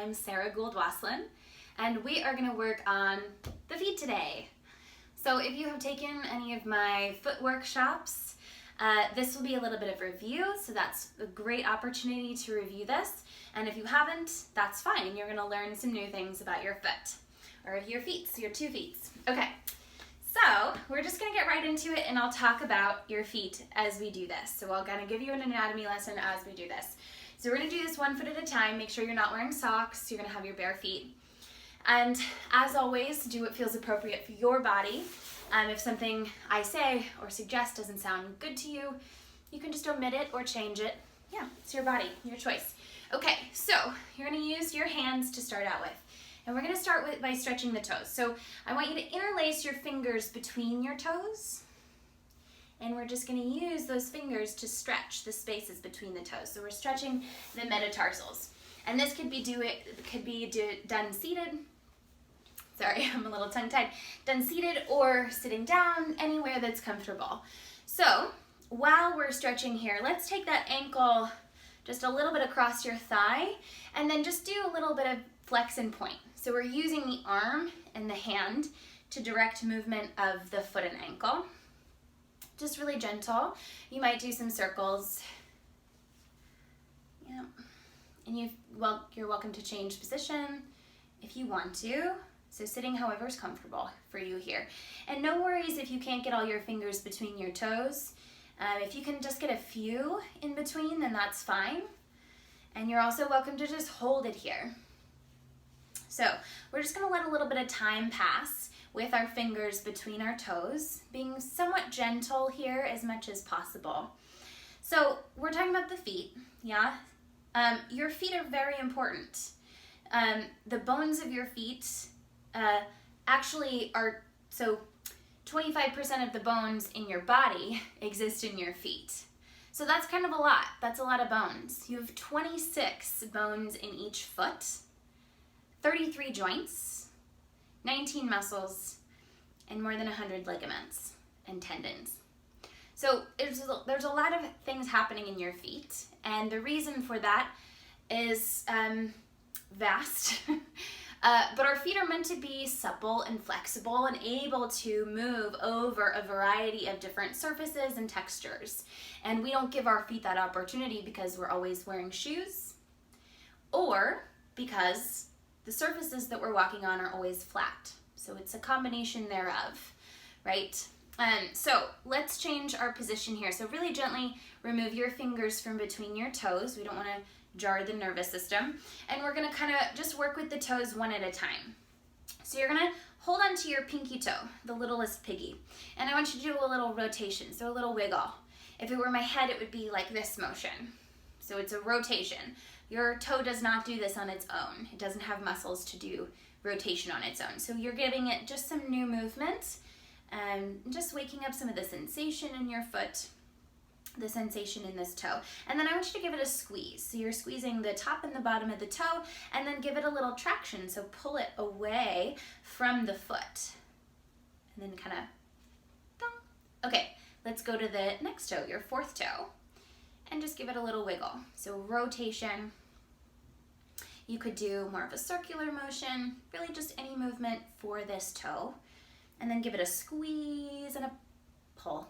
I'm Sarah Gould-Waslohn, and we are going to work on the feet today. So if you have taken any of my foot workshops, this will be a little bit of review, so that's a great opportunity to review this. And if you haven't, that's fine. You're going to learn some new things about your foot, or your feet, your 2 feet. Okay, so we're just going to get right into it, and I'll talk about your feet as we do this. So I'll kind of give you an anatomy lesson as we do this. So we're going to do this 1 foot at a time. Make sure you're not wearing socks. You're going to have your bare feet. And as always, do what feels appropriate for your body. If something I say or suggest doesn't sound good to you, you can just omit it or change it. Yeah, it's your body, your choice. Okay, so you're going to use your hands to start out with. And we're going to start by stretching the toes. So I want you to interlace your fingers between your toes. And we're just going to use those fingers to stretch the spaces between the toes. So we're stretching the metatarsals. And this could be done seated. Sorry, I'm a little tongue-tied. Done seated or sitting down, anywhere that's comfortable. So while we're stretching here, let's take that ankle just a little bit across your thigh, and then just do a little bit of flex and point. So we're using the arm and the hand to direct movement of the foot and ankle. Just really gentle. You might do some circles. Yeah. And you're welcome to change position if you want to. So sitting however is comfortable for you here. And no worries if you can't get all your fingers between your toes. If you can just get a few in between, then that's fine. And you're also welcome to just hold it here. So we're just going to let a little bit of time pass with our fingers between our toes, being somewhat gentle here as much as possible. So we're talking about the feet, yeah? Your feet are very important. The bones of your feet actually are, so 25% of the bones in your body exist in your feet. So that's kind of a lot. That's a lot of bones. You have 26 bones in each foot, 33 joints, 19 muscles, and more than 100 ligaments and tendons. So there's a lot of things happening in your feet, and the reason for that is vast. But our feet are meant to be supple and flexible and able to move over a variety of different surfaces and textures. And we don't give our feet that opportunity because we're always wearing shoes, or because the surfaces that we're walking on are always flat. So it's a combination thereof, right? So let's change our position here. So really gently remove your fingers from between your toes. We don't want to jar the nervous system. And we're going to kind of just work with the toes one at a time. So you're going to hold on to your pinky toe, the littlest piggy. And I want you to do a little rotation, so a little wiggle. If it were my head, it would be like this motion. So it's a rotation. Your toe does not do this on its own. It doesn't have muscles to do rotation on its own. So you're giving it just some new movement and just waking up some of the sensation in your foot, the sensation in this toe. And then I want you to give it a squeeze. So you're squeezing the top and the bottom of the toe, and then give it a little traction. So pull it away from the foot. And then kind of, okay, let's go to the next toe, your 4th toe, and just give it a little wiggle. So rotation. You could do more of a circular motion, really just any movement for this toe. And then give it a squeeze and a pull.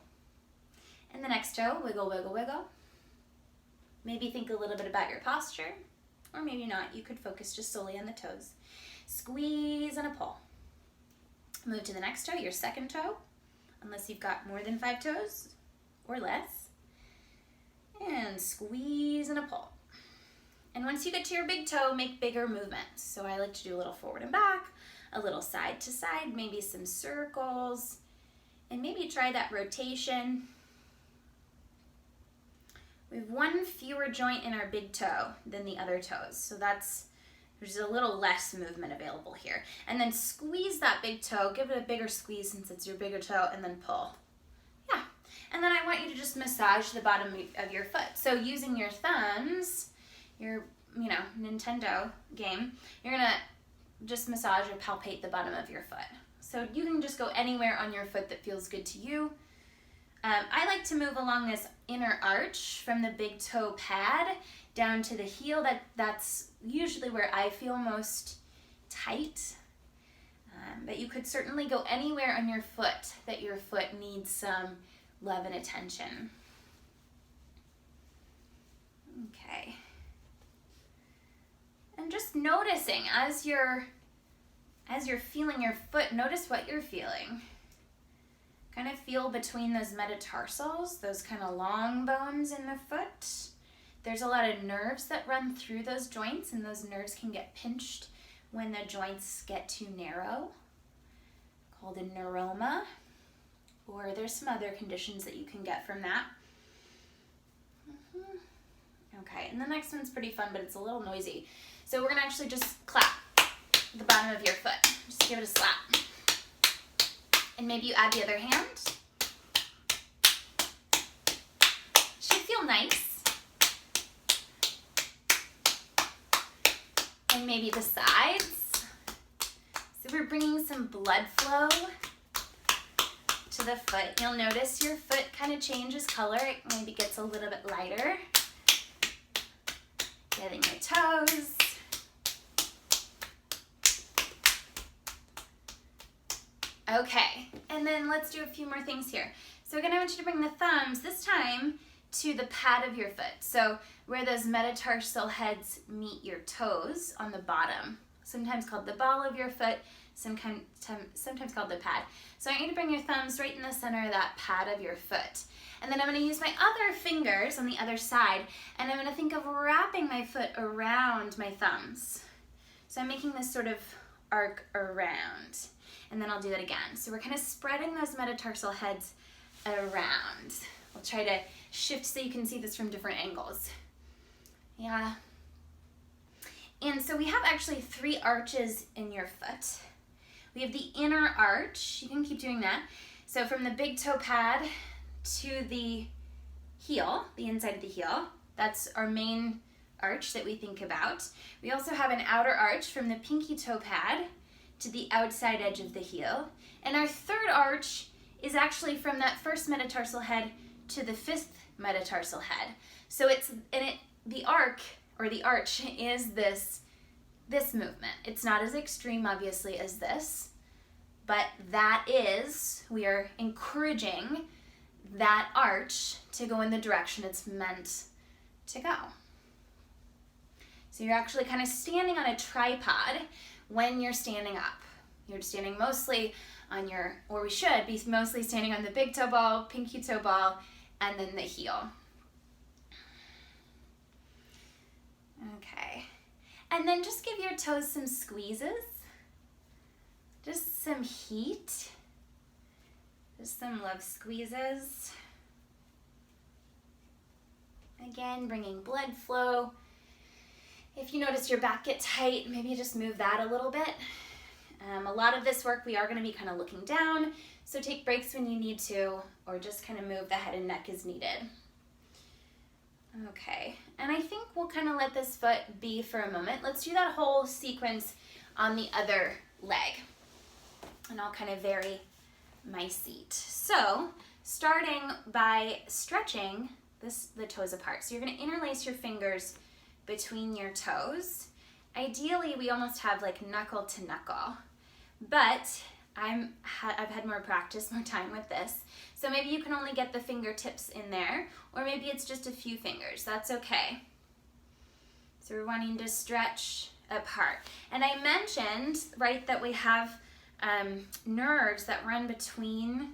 And the next toe, wiggle, wiggle, wiggle. Maybe think a little bit about your posture, or maybe not. You could focus just solely on the toes. Squeeze and a pull. Move to the next toe, your 2nd toe, unless you've got more than 5 toes or less. And squeeze and a pull. And once you get to your big toe, make bigger movements. So I like to do a little forward and back, a little side to side, maybe some circles, and maybe try that rotation. We have 1 fewer joint in our big toe than the other toes, so there's a little less movement available here. And then squeeze that big toe, give it a bigger squeeze since it's your bigger toe, and then pull. Yeah, and then I want you to just massage the bottom of your foot. So using your thumbs, your Nintendo game, you're gonna just massage or palpate the bottom of your foot. So you can just go anywhere on your foot that feels good to you. I like to move along this inner arch from the big toe pad down to the heel. That's usually where I feel most tight. But you could certainly go anywhere on your foot that your foot needs some love and attention. Okay. And just noticing as you're feeling your foot, notice what you're feeling. Kind of feel between those metatarsals, those kind of long bones in the foot. There's a lot of nerves that run through those joints, and those nerves can get pinched when the joints get too narrow, called a neuroma, or there's some other conditions that you can get from that. Okay, and the next one's pretty fun, but it's a little noisy. So we're gonna actually just clap the bottom of your foot. Just give it a slap. And maybe you add the other hand. Should feel nice. And maybe the sides. So we're bringing some blood flow to the foot. You'll notice your foot kind of changes color. It maybe gets a little bit lighter. Getting your toes. Okay, and then let's do a few more things here. So again, I want you to bring the thumbs, this time, to the pad of your foot. So where those metatarsal heads meet your toes on the bottom, sometimes called the ball of your foot, sometimes called the pad. So I want you to bring your thumbs right in the center of that pad of your foot. And then I'm going to use my other fingers on the other side, and I'm going to think of wrapping my foot around my thumbs. So I'm making this sort of arc around. And then I'll do that again. So we're kind of spreading those metatarsal heads around. I'll try to shift so you can see this from different angles. Yeah. And so we have actually 3 arches in your foot. We have the inner arch. You can keep doing that. So from the big toe pad to the heel, the inside of the heel, that's our main arch that we think about. We also have an outer arch from the pinky toe pad to the outside edge of the heel. And our third arch is actually from that first metatarsal head to the 5th metatarsal head. So the arc or the arch is this movement. It's not as extreme obviously as this, but we are encouraging that arch to go in the direction it's meant to go. So you're actually kind of standing on a tripod when you're standing up. You're standing mostly on we should be mostly standing on the big toe ball, pinky toe ball, and then the heel. Okay. And then just give your toes some squeezes. Just some heat. Just some love squeezes. Again, bringing blood flow. If you notice your back get tight, maybe just move that a little bit. A lot of this work we are going to be kind of looking down, so take breaks when you need to, or just kind of move the head and neck as needed. Okay, and I think we'll kind of let this foot be for a moment. Let's do that whole sequence on the other leg, and I'll kind of vary my seat. So, starting by stretching the toes apart. So you're going to interlace your fingers between your toes. Ideally, we almost have like knuckle to knuckle, but I've had more practice, more time with this. So maybe you can only get the fingertips in there, or maybe it's just a few fingers. That's okay. So we're wanting to stretch apart. And I mentioned, right, that we have nerves that run between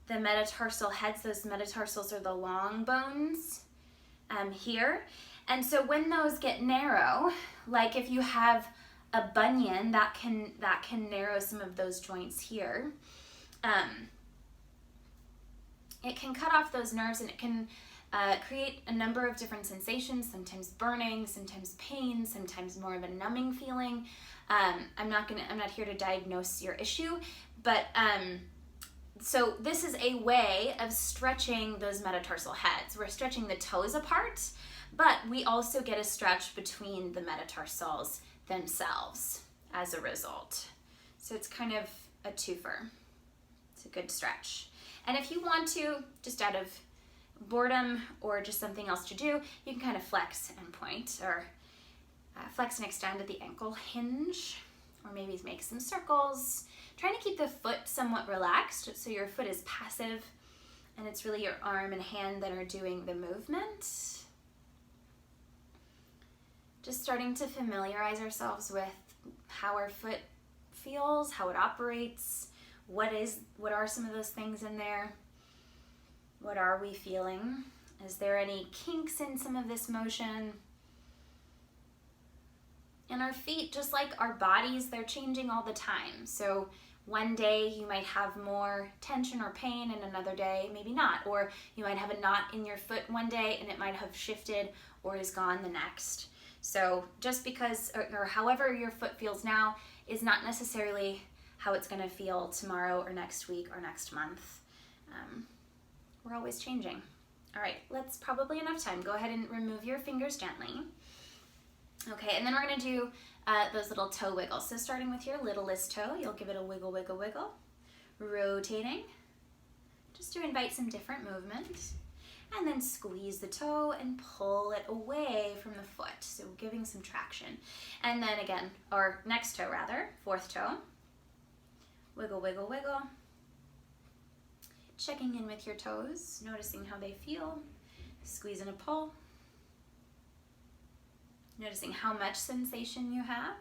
the metatarsal heads. Those metatarsals are the long bones here. And so when those get narrow, like if you have a bunion, that can narrow some of those joints here. It can cut off those nerves, and it can create a number of different sensations, sometimes burning, sometimes pain, sometimes more of a numbing feeling. I'm not here to diagnose your issue, but so this is a way of stretching those metatarsal heads. We're stretching the toes apart, but we also get a stretch between the metatarsals themselves as a result. So it's kind of a twofer. It's a good stretch. And if you want to, just out of boredom or just something else to do, you can kind of flex and point, or Flex and extend at the ankle hinge, or maybe make some circles. Trying to keep the foot somewhat relaxed so your foot is passive and it's really your arm and hand that are doing the movement. Just starting to familiarize ourselves with how our foot feels, how it operates, what are some of those things in there? What are we feeling? Is there any kinks in some of this motion? And our feet, just like our bodies, they're changing all the time. So one day you might have more tension or pain, and another day maybe not. Or you might have a knot in your foot one day and it might have shifted or is gone the next. So just because, or however your foot feels now is not necessarily how it's going to feel tomorrow or next week or next month. We're always changing. All right, that's probably enough time. Go ahead and remove your fingers gently. Okay, and then we're going to do those little toe wiggles. So starting with your littlest toe, you'll give it a wiggle, wiggle, wiggle. Rotating, just to invite some different movement. And then squeeze the toe and pull it away from the foot, so giving some traction. And then again, or next toe rather, fourth toe. Wiggle, wiggle, wiggle. Checking in with your toes, noticing how they feel. Squeeze and a pull. Noticing how much sensation you have.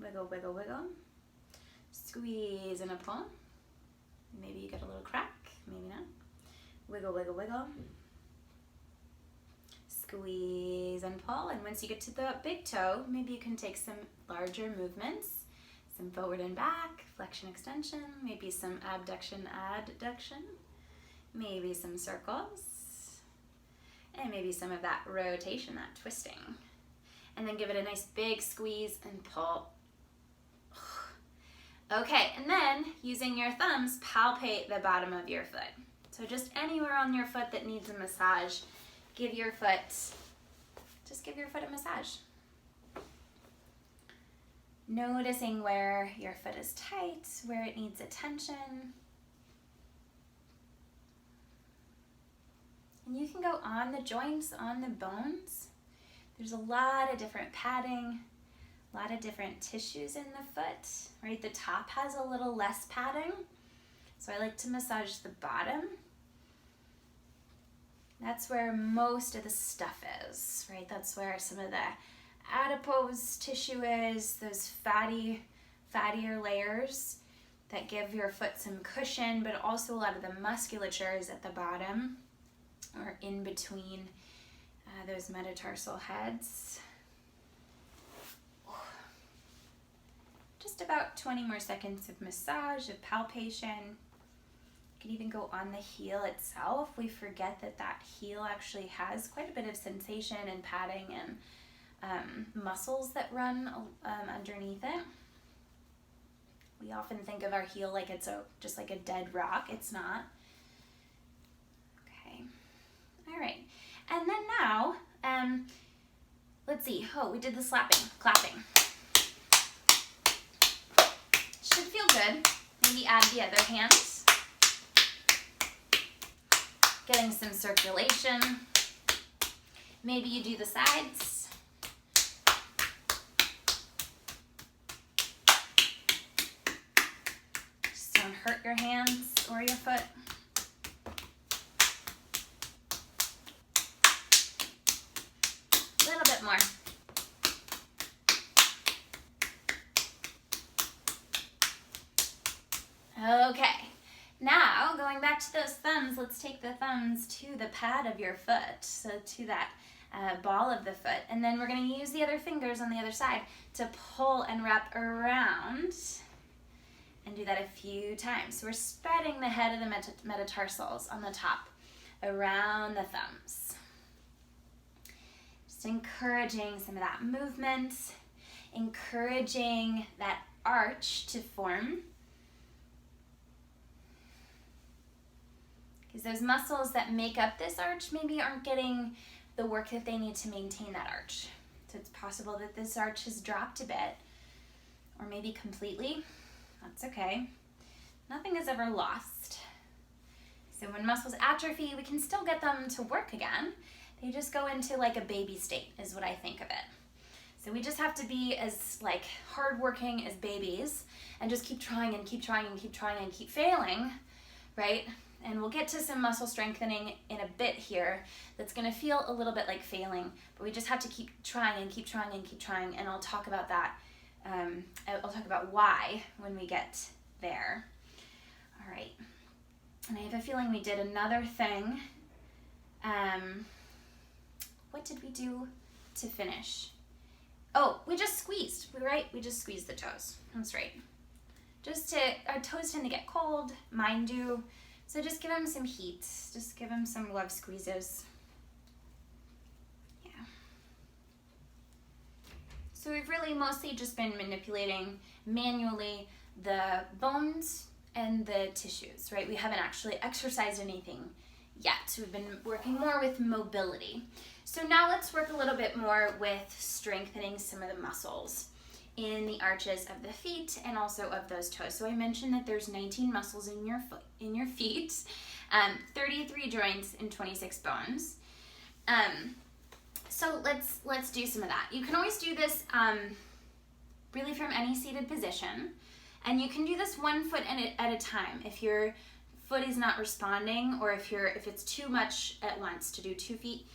Wiggle, wiggle, wiggle. Squeeze and a pull. Maybe you get a little crack, maybe not. Wiggle, wiggle, wiggle. Squeeze and pull. And once you get to the big toe, maybe you can take some larger movements. Some forward and back, flexion, extension, maybe some abduction, adduction, maybe some circles, and maybe some of that rotation, that twisting. And then give it a nice big squeeze and pull. Okay, and then using your thumbs, palpate the bottom of your foot. So just anywhere on your foot that needs a massage, give your foot a massage. Noticing where your foot is tight, where it needs attention. And you can go on the joints, on the bones. There's a lot of different padding, a lot of different tissues in the foot, right? The top has a little less padding, so I like to massage the bottom. That's where most of the stuff is, right? That's where some of the adipose tissue is, those fattier layers that give your foot some cushion, but also a lot of the musculature is at the bottom or in between those metatarsal heads. Just about 20 more seconds of massage, of palpation. You can even go on the heel itself. We forget that that heel actually has quite a bit of sensation and padding and muscles that run underneath it. We often think of our heel like it's just like a dead rock. It's not. Okay. All right. And then now, let's see. Oh, we did the clapping. Should feel good. Maybe add the other hand. Getting some circulation. Maybe you do the sides. Don't hurt your hands or your foot. A little bit more. Okay, now going back to those thumbs, let's take the thumbs to the pad of your foot, so to that ball of the foot, and then we're going to use the other fingers on the other side to pull and wrap around. And do that a few times. So we're spreading the head of the metatarsals on the top around the thumbs. Just encouraging some of that movement, encouraging that arch to form. Because those muscles that make up this arch maybe aren't getting the work that they need to maintain that arch. So it's possible that this arch has dropped a bit, or maybe completely. That's okay. Nothing is ever lost. So when muscles atrophy, we can still get them to work again. They just go into like a baby state is what I think of it. So we just have to be as like hardworking as babies and just keep trying and keep trying and keep trying and keep failing, right? And we'll get to some muscle strengthening in a bit here that's gonna feel a little bit like failing, but we just have to keep trying and keep trying and keep trying, and I'll talk about that. I'll talk about why when we get there. All right, and I have a feeling we did another thing. What did we do to finish? Oh, we just squeezed, right? We just squeezed the toes, that's right. Our toes tend to get cold, mine do, so just give them some heat. Just give them some love squeezes. Yeah. So we've really mostly just been manipulating manually the bones and the tissues, right? We haven't actually exercised anything yet. We've been working more with mobility. So now let's work a little bit more with strengthening some of the muscles in the arches of the feet and also of those toes. So I mentioned that there's 19 muscles in your feet, 33 joints and 26 bones. So let's do some of that. You can always do this really from any seated position, and you can do this 1 foot at a time. If your foot is not responding, or if it's too much at once to do 2 feet,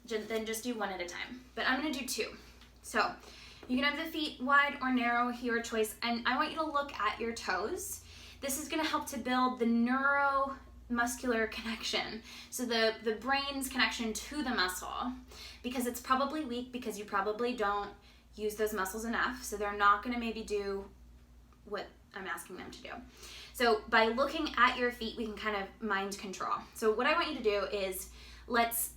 then just do 1 at a time. But I'm gonna do 2. So you can have the feet wide or narrow, your choice, and I want you to look at your toes. This is gonna help to build the neuromuscular connection, so the brain's connection to the muscle, because it's probably weak because you probably don't use those muscles enough, so they're not gonna maybe do what I'm asking them to do. So by looking at your feet, we can kind of mind control. So what I want you to do is let's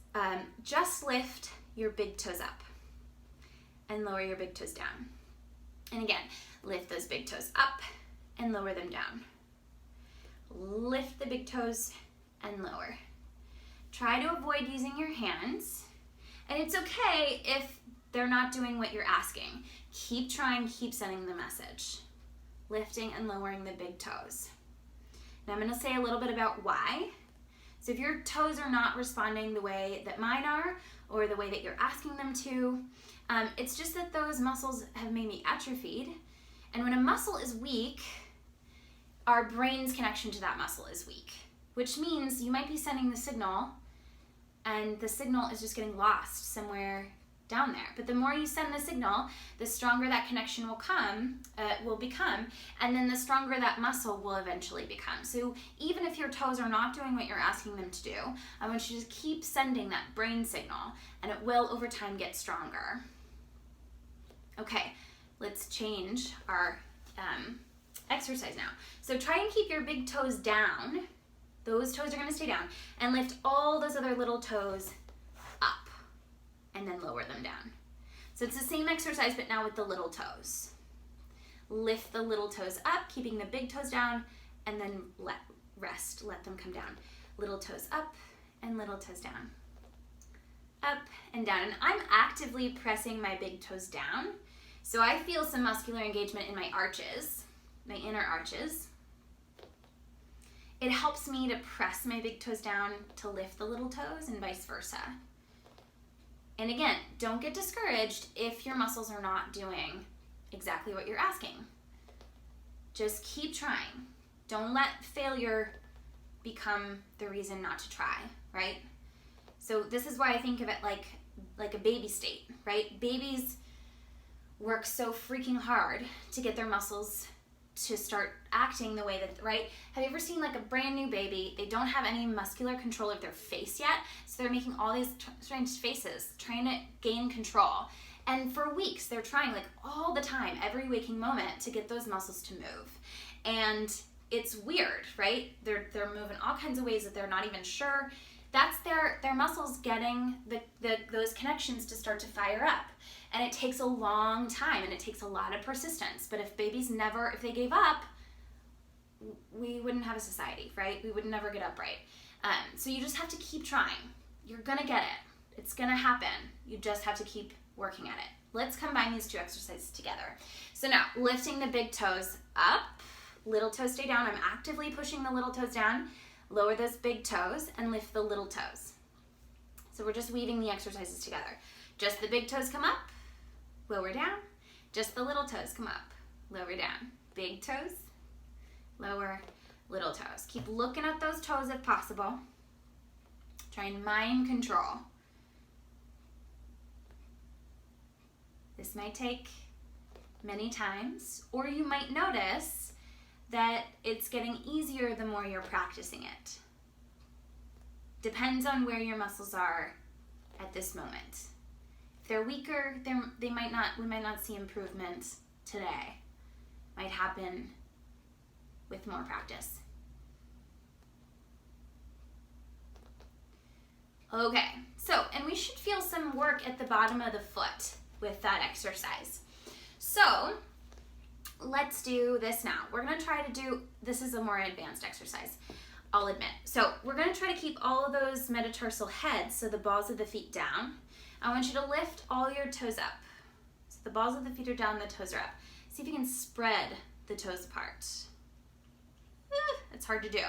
just lift your big toes up and lower your big toes down. And again, lift those big toes up and lower them down. Lift the big toes and lower. Try to avoid using your hands, and it's okay if they're not doing what you're asking. Keep trying, keep sending the message. Lifting and lowering the big toes. Now I'm gonna say a little bit about why. So if your toes are not responding the way that mine are, or the way that you're asking them to, it's just that those muscles have maybe atrophied. And when a muscle is weak, our brain's connection to that muscle is weak, which means you might be sending the signal and the signal is just getting lost somewhere down there. But the more you send the signal, the stronger that connection will become, and then the stronger that muscle will eventually become. So even if your toes are not doing what you're asking them to do, I want you to keep sending that brain signal, and it will over time get stronger. Okay, let's change our exercise now. So try and keep your big toes down. Those toes are gonna stay down, and lift all those other little toes up and then lower them down. So it's the same exercise, but now with the little toes. Lift the little toes up, keeping the big toes down, and then let them come down. Little toes up and little toes down. Up and down. And I'm actively pressing my big toes down, so I feel some muscular engagement in my arches, my inner arches. It helps me to press my big toes down to lift the little toes, and vice versa. And again, don't get discouraged if your muscles are not doing exactly what you're asking. Just keep trying. Don't let failure become the reason not to try, right? So this is why I think of it like a baby state, right? Babies work so freaking hard to get their muscles to start acting the way that, right? Have you ever seen like a brand new baby? They don't have any muscular control of their face yet, so they're making all these strange faces, trying to gain control. And for weeks, they're trying like all the time, every waking moment, to get those muscles to move. And it's weird, right? They're moving all kinds of ways that they're not even sure. That's their muscles getting those connections to start to fire up. And it takes a long time, and it takes a lot of persistence. But if they gave up, we wouldn't have a society, right? We would never get upright. So you just have to keep trying. You're gonna get it. It's gonna happen. You just have to keep working at it. Let's combine these two exercises together. So now, lifting the big toes up, little toes stay down. I'm actively pushing the little toes down. Lower those big toes and lift the little toes. So we're just weaving the exercises together. Just the big toes come up, lower down. Just the little toes come up, lower down. Big toes, lower, little toes. Keep looking at those toes if possible. Try and mind control. This might take many times, or you might notice that it's getting easier the more you're practicing it. Depends on where your muscles are at this moment. If they're weaker, we might not see improvement today. Might happen with more practice. Okay, so, and we should feel some work at the bottom of the foot with that exercise. So, let's do this now. We're gonna try to do, this is a more advanced exercise, I'll admit. So, we're gonna try to keep all of those metatarsal heads, so the balls of the feet down. I want you to lift all your toes up. So the balls of the feet are down, the toes are up. See if you can spread the toes apart. It's hard to do.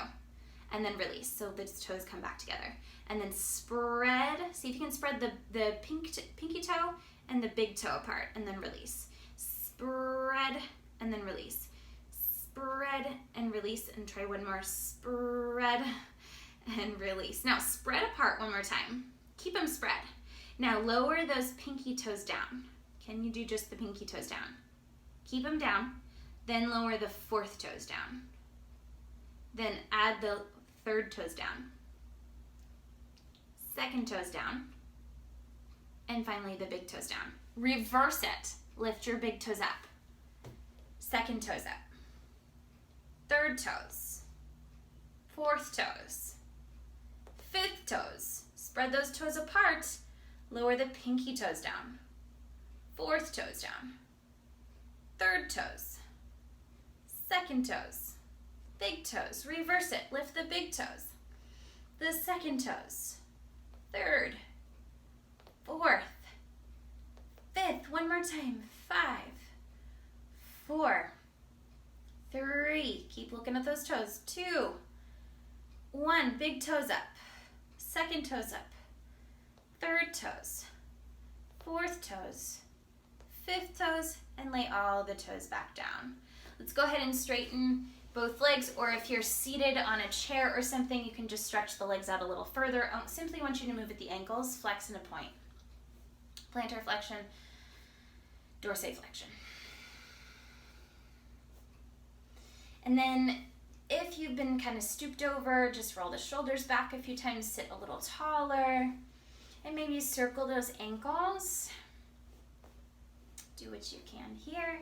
And then release, so the toes come back together. And then spread, see if you can spread the pinky toe and the big toe apart, and then release. Spread, and then release. Spread, and release, and try one more. Spread, and release. Now spread apart one more time. Keep them spread. Now lower those pinky toes down. Can you do just the pinky toes down? Keep them down, then lower the fourth toes down. Then add the third toes down. Second toes down. And finally the big toes down. Reverse it. Lift your big toes up. Second toes up. Third toes. Fourth toes. Fifth toes. Spread those toes apart. Lower the pinky toes down. Fourth toes down. Third toes. Second toes. Big toes. Reverse it. Lift the big toes. The second toes. Third. Fourth. Fifth. One more time. 5. 4. 3. Keep looking at those toes. 2. 1. Big toes up. Second toes up. Third toes. Fourth toes. Fifth toes. And lay all the toes back down. Let's go ahead and straighten both legs, or if you're seated on a chair or something, you can just stretch the legs out a little further. I simply want you to move at the ankles, flex and a point. Plantar flexion, dorsiflexion. And then if you've been kind of stooped over, just roll the shoulders back a few times, sit a little taller, and maybe circle those ankles. Do what you can here.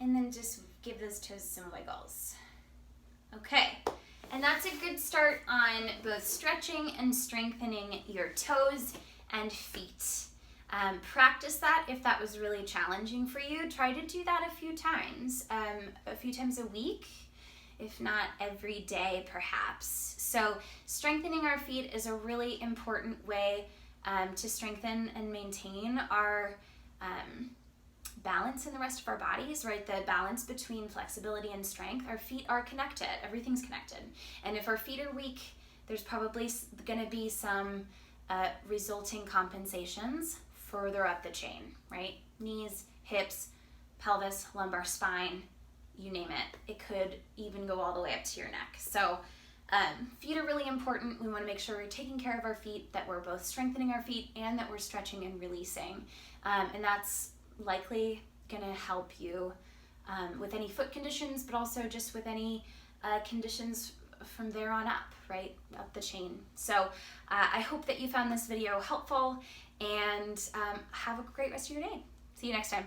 And then just give those toes some wiggles. Okay, and that's a good start on both stretching and strengthening your toes and feet. Practice that if that was really challenging for you. Try to do that a few times a week, if not every day perhaps. So strengthening our feet is a really important way to strengthen and maintain our balance in the rest of our bodies, right? The balance between flexibility and strength. Our feet are connected. Everything's connected. And if our feet are weak, there's probably going to be some resulting compensations further up the chain, right? Knees, hips, pelvis, lumbar spine, you name it. It could even go all the way up to your neck. So feet are really important. We want to make sure we're taking care of our feet, that we're both strengthening our feet and that we're stretching and releasing. And that's likely going to help you with any foot conditions, but also just with any conditions from there on up, right, up the chain. So I hope that you found this video helpful, and have a great rest of your day. See you next time.